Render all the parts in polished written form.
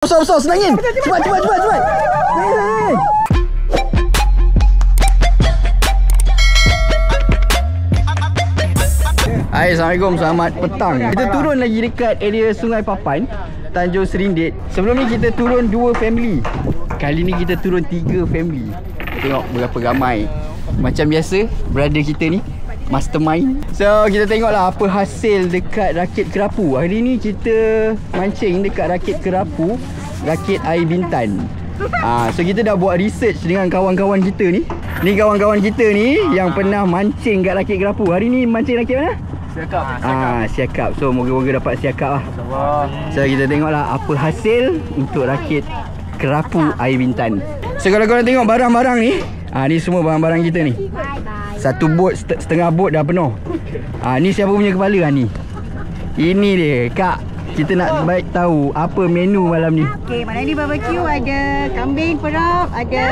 Besar, senangin. Cepat. Hai, Assalamualaikum, selamat petang. Kita turun lagi dekat area Sungai Papan, Tanjung Serindit. Sebelum ni kita turun 2 family. Kali ni kita turun 3 family. Tengok berapa ramai. Macam biasa, brother kita ni mastermind. So kita tengoklah apa hasil dekat rakit kerapu. Hari ni kita mancing dekat rakit kerapu, rakit air bintan. So kita dah buat research dengan kawan-kawan kita ni. Ni kawan-kawan kita ni yang pernah mancing kat rakit kerapu. Hari ni mancing rakit mana? Siakap. Siakap. So moga-moga dapat siakap lah. So kita tengoklah apa hasil untuk rakit kerapu air bintan. So kalau korang tengok barang-barang ni, ni semua barang-barang kita ni. Satu bot, setengah bot dah penuh. Ni siapa punya kepala ni? Ini dia, Kak. Kita nak baik tahu apa menu malam ni. Okey, malam ni barbecue ada kambing perap, ada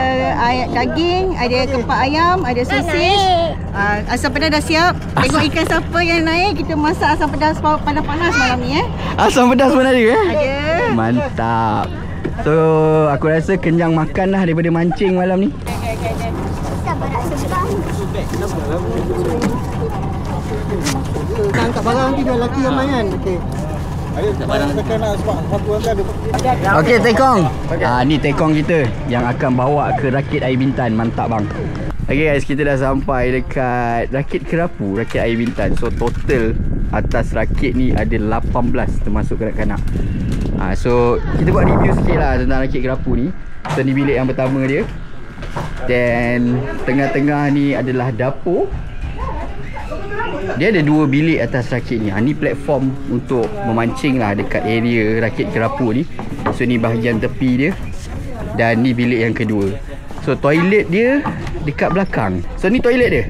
daging, ada kepak ayam, ada sosis. Asam pedas dah siap. Tengok ikan siapa yang naik, kita masak asam pedas panas-panas malam ni Asam pedas pun ada Ada. Mantap. So aku rasa kenyang makan lah daripada mancing malam ni. Angkat barang ni jual lelaki ramai kan. Okey. Barang tekan nak sebab satu orang ada. Okey, tekong. Ni tekong kita yang akan bawa ke rakit air bintan. Mantap bang. Okey guys, kita dah sampai dekat rakit kerapu, rakit air bintan. So total atas rakit ni ada 18 termasuk kanak-kanak. So kita buat review sikit lah tentang rakit kerapu ni. So ni bilik yang pertama dia. Dan tengah-tengah ni adalah dapur. Dia ada 2 bilik atas rakit ni. Ni platform untuk memancing lah dekat area rakit kerapu ni. So ni bahagian tepi dia. Dan ni bilik yang kedua. So toilet dia dekat belakang. So ni toilet dia.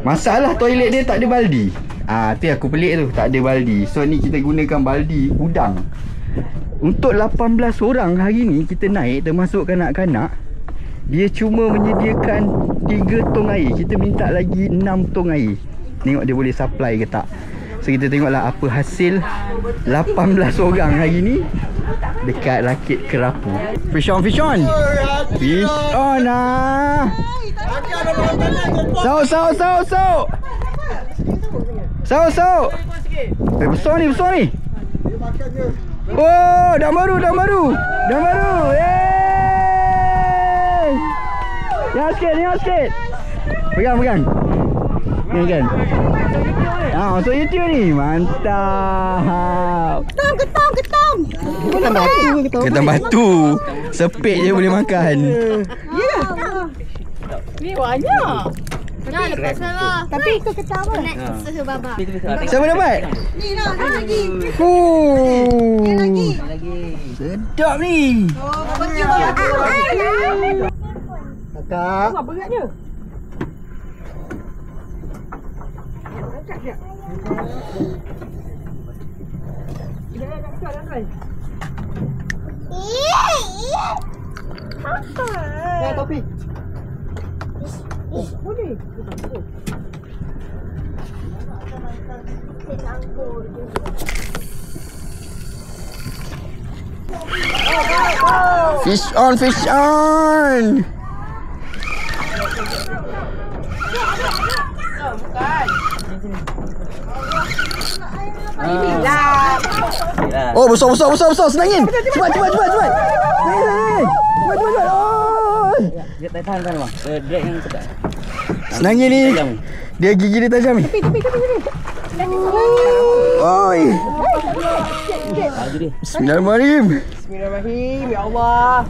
Masalah toilet dia tak ada baldi. Tu aku pelik tu, tak ada baldi. So ni kita gunakan baldi udang. Untuk 18 orang hari ni kita naik, termasuk kanak-kanak, dia cuma menyediakan 3 tong air. Kita minta lagi 6 tong air. Tengok dia boleh supply ke tak. So kita tengoklah apa hasil 18 orang hari ni dekat rakit kerapu. Fish on. Fish on lah. Sau. Besar ni. Oh, dah baru. Yeay. Yang sikit. Pegang. Ni kan. Masuk YouTube ni. Mantap. Ketam. Ketam batu. Sepik je boleh makan. Ya. Ni banyak. Jangan lepas salah. Tapi itu ketam apa? Sebabak. Siapa dapat? Ni lah, lagi. Lagi. Sedap ni. Barbecue. Kakak. Apa beratnya? Angkat dia. Ya, topi. Boleh. Fish on. Oh, besar. Senangin. Cepat. Dia tahan kan bang. Drag yang cepat. Senangin ni. Dia gigi dia tajam ni. Tepi. Oi. Bismillahirrahmanirrahim. Ya Allah.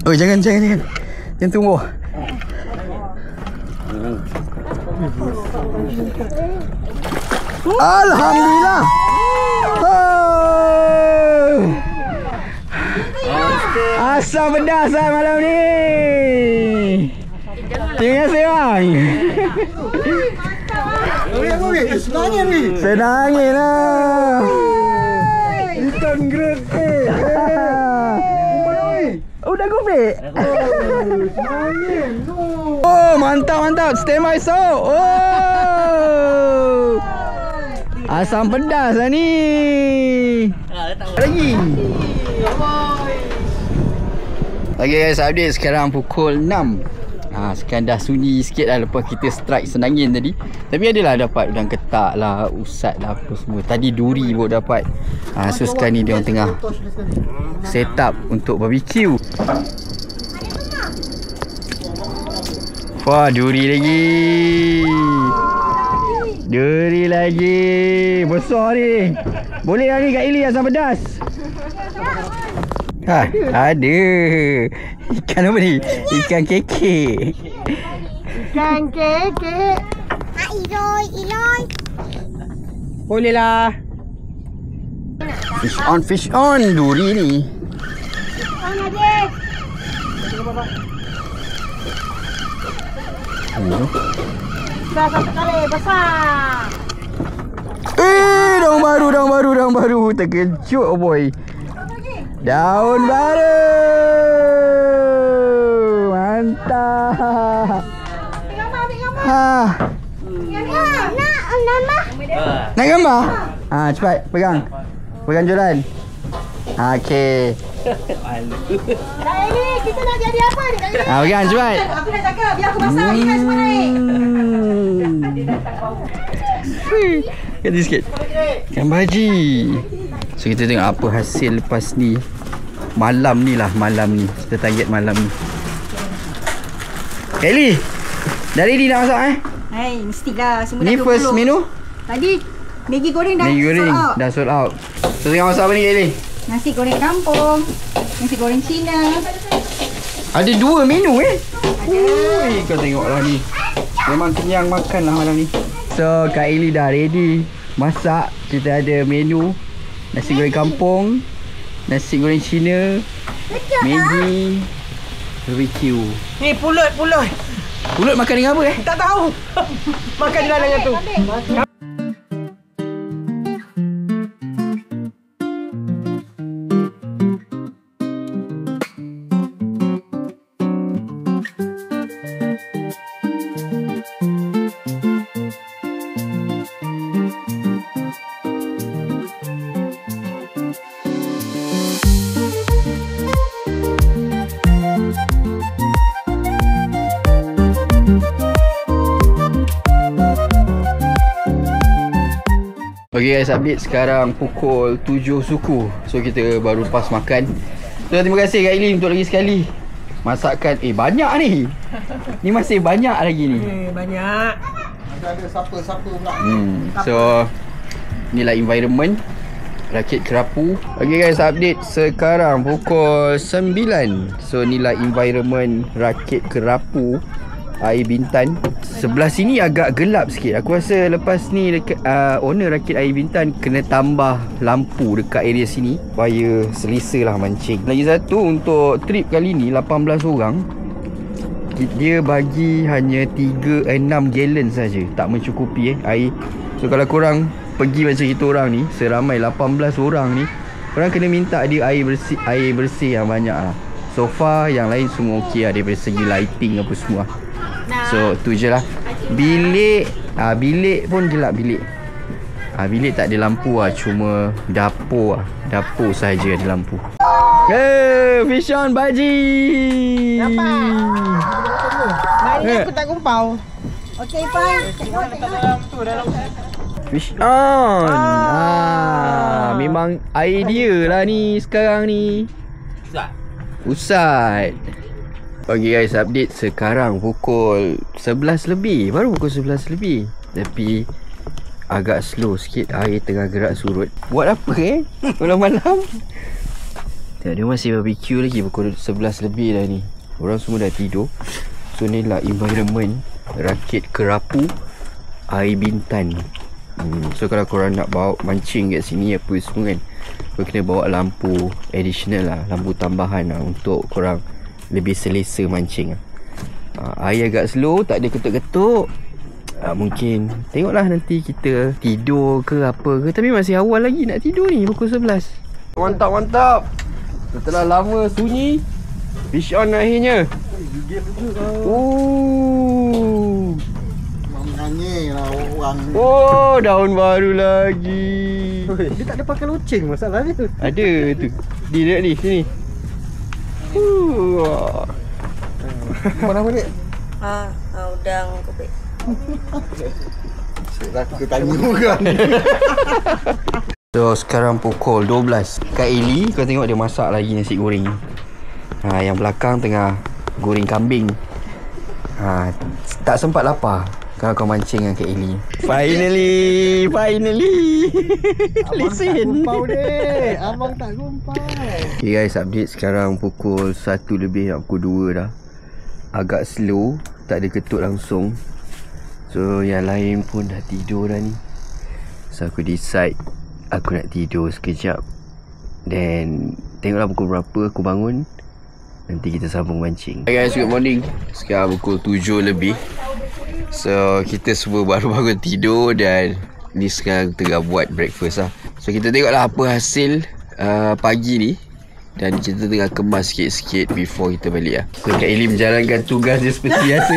Oh, jangan. Jangan tumbuh. Alhamdulillah. Asam pedas malam ni. Terima kasih bang. Senangin lah. Ikan grade A. Oh, dah gobek. Oh, mantap. Stand by so. Oh. Asam pedas lah ni. Lagi. Okay guys, update sekarang pukul 6. Sekarang dah sunyi sikit lah lepas kita strike senangin tadi. Tapi adalah dapat udang ketak lah, usat lah apa semua. Tadi duri pun dapat. So sekarang ni dia orang tengah set up untuk barbecue. Wah, duri lagi. Duri lagi. Besar ni. Boleh lah ni Kak Ili asam pedas. Ada. Ikan apa ni? Ikan kekek. Ikan kekek. Iloi. Boleh lah. Fish on duri ni. Besar satu kali, besar. Daun baru. Terkejut boy. Daun baru. Mantap. Nak gambar? Cepat pegang. Pegang Jolan. Okey. Kak Eli, kita nak jadi apa ni Kak Eli? Pegang cepat. Aku dah cakap biar aku masak ikan semua naik. Ganti sikit. Ikan baji. So kita tengok apa hasil lepas ni. Malam ni. Kita target malam ni. Eli, dah ready nak masak Hai, mestilah semua Ni dah 20. first menu? Tadi Maggi goreng dah sold out. So tengok masak apa ni Eli? Nasi goreng kampung, nasi goreng Cina. Ada 2 menu Ui, kau tengoklah ni. Memang kenyang makan lah malam ni. So Kak Eli dah ready masak. Kita ada menu nasi goreng kampung, nasi goreng Cina, Maggi, barbecue. Ni pulut. Pulut makan dengan apa Tak tahu. Makan je lah dengan tu. Okay guys, update sekarang pukul 7 suku. So kita baru lepas makan. So terima kasih Kak Ili untuk lagi sekali masakan. Banyak ni. Ni masih banyak lagi ni. Banyak. Ada siapa pula. So inilah environment rakit kerapu. Okay guys, update sekarang pukul 9. So inilah environment rakit kerapu air Bintan. Sebelah sini agak gelap sikit. Aku rasa lepas ni owner rakit air Bintan kena tambah lampu dekat area sini supaya selesa lah mancing. Lagi satu, untuk trip kali ni 18 orang, dia bagi hanya 3-6 gallon saja, tak mencukupi air. So kalau korang pergi macam kita orang ni, seramai 18 orang ni, korang kena minta dia air bersih yang banyak lah. So far yang lain semua okey lah daripada segi lighting apa semua. So tu je lah. Bilik pun gelap bilik. Bilik tak ada lampu lah, cuma dapur sahaja ada lampu. Fish on baji. Nampak? Maknanya aku tak kumpau. Okey, fine. Fish on. Memang idea lah ni sekarang ni. Usat. Okay guys, update sekarang pukul 11 lebih. Baru pukul 11 lebih. Tapi agak slow sikit, air tengah gerak surut. Buat apa malam-malam? Tengok dia masih barbecue lagi. Pukul 11 lebih dah ni. Orang semua dah tidur. So ni lah environment rakit kerapu air Bintan. So kalau korang nak bawa mancing kat sini apa semua kan, korang kena bawa lampu additional lah, lampu tambahan lah, untuk korang lebih selesa mancing. Air agak slow, tak ada ketuk-ketuk. Mungkin tengoklah nanti kita tidur ke apa ke. Tapi masih awal lagi nak tidur ni, pukul 11. Mantap. Setelah lama sunyi, fish on akhirnya. nyanyi lah orang. Oh, daun baru lagi. Dia tak ada pakai loceng masalahnya. Ada tu. Di dekat ni, sini. Mana boleh? Udang kopi. Aku tanya orang. So sekarang pukul 12. Kak Eli, kau tengok dia masak lagi nasi goreng. Yang belakang tengah goreng kambing. Tak sempat lapar kalau kau mancing dengan Kak Eli. Finally. Listen. Abang tak gumpau. Okay guys, update sekarang pukul 1 lebih nak pukul 2 dah. Agak slow, tak ada ketut langsung. So yang lain pun dah tidur dah ni. So aku decide aku nak tidur sekejap. Then tengoklah pukul berapa aku bangun. Nanti kita sambung mancing. Hi guys, good morning. Sekarang pukul 7 lebih. So kita semua baru bangun tidur. Dan ni sekarang tengah buat breakfast lah. So kita tengoklah apa hasil pagi ni. Dan kita tengah kemas sikit-sikit before kita balik lah. So Kak Eli menjalankan tugas dia seperti biasa.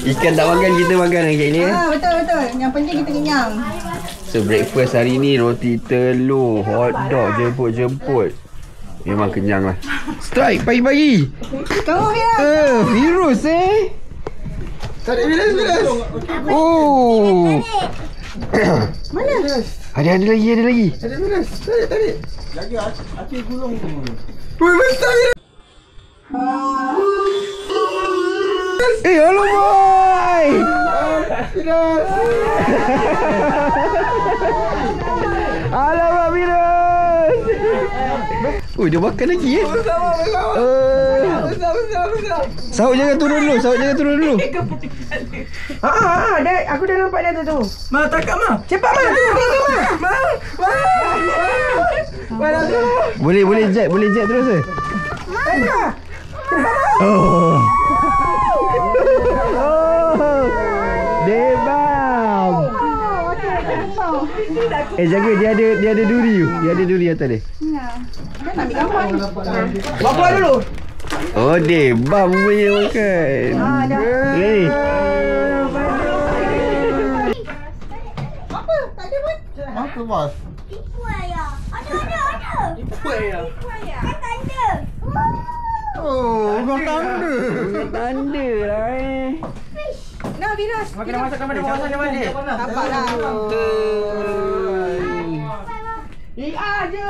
Ikan tak makan, kita makan lah Kak Eli. Betul. Yang penting kita kenyang. So breakfast hari ni roti telur, hotdog, jemput-jemput. Memang kenyang lah. Strike pagi-pagi. Kamu Firas. Virus Tarik bilas. Oh. Mana? Ada lagi. Tarik bilas. Tarik. Lagi acik gulung tu. Woi, besar ni. Hello boy. Alamak Virus. Dia makan lagi Saud jangan turun dulu. Aku dah nampak dia tu. Ma, tangkap Ma. Cepat Ma. Boleh jet terus ke? Tangkap. Oh. Debam. Jaga dia ada duri tu. Dia ada duri atas dia. Bawa dulu. Oh, debam punya makan. Ni. Apa bos? Tipu ayah. Ada. Tipu ayah. Kan tanda. Oh, kau tanda. Tanda lah Nah, Firas. Kena masak kat mana? Nampaklah. Je,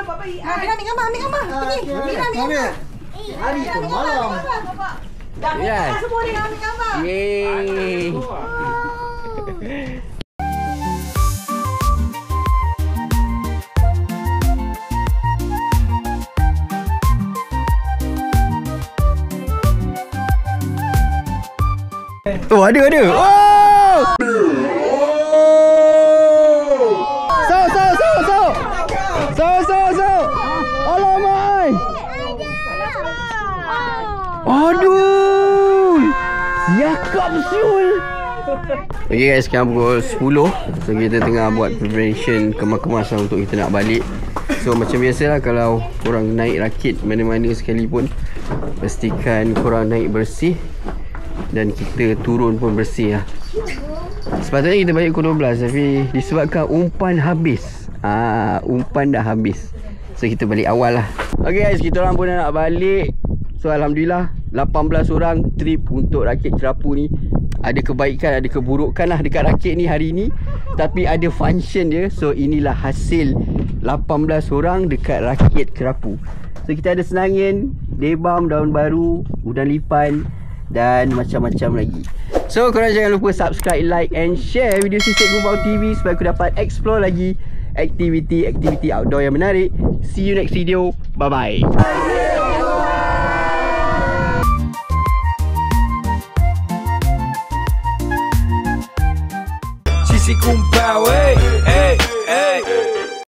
Papa Firas ambil gambar. Pergi. Firas ambil gambar. Hari tu malam. Yes. Semua dia ambil gambar. Yeay. Oh, ada. Oh! So. Alamak. Aduh. Yakap siul. Okay guys, sekarang pukul 10. So kita tengah buat preparation kemas-kemasan untuk kita nak balik. So macam biasalah, kalau korang naik rakit mana-mana sekalipun, pastikan korang naik bersih. Dan kita turun pun bersih lah. Sepatutnya kita balik pukul 12, tapi disebabkan umpan habis. Umpan dah habis. So kita balik awal lah. Okay guys, kita orang pun nak balik. So Alhamdulillah 18 orang trip untuk rakit kerapu ni. Ada kebaikan, ada keburukan lah dekat rakit ni hari ni. Tapi ada function dia. So inilah hasil 18 orang dekat rakit kerapu. So kita ada senangin, debam, daun baru, udang lipan dan macam-macam lagi. So korang jangan lupa subscribe, like and share video Sisik Gumpau TV supaya aku dapat explore lagi aktiviti outdoor yang menarik. See you next video. Bye bye. Sisik Gumpau, hey.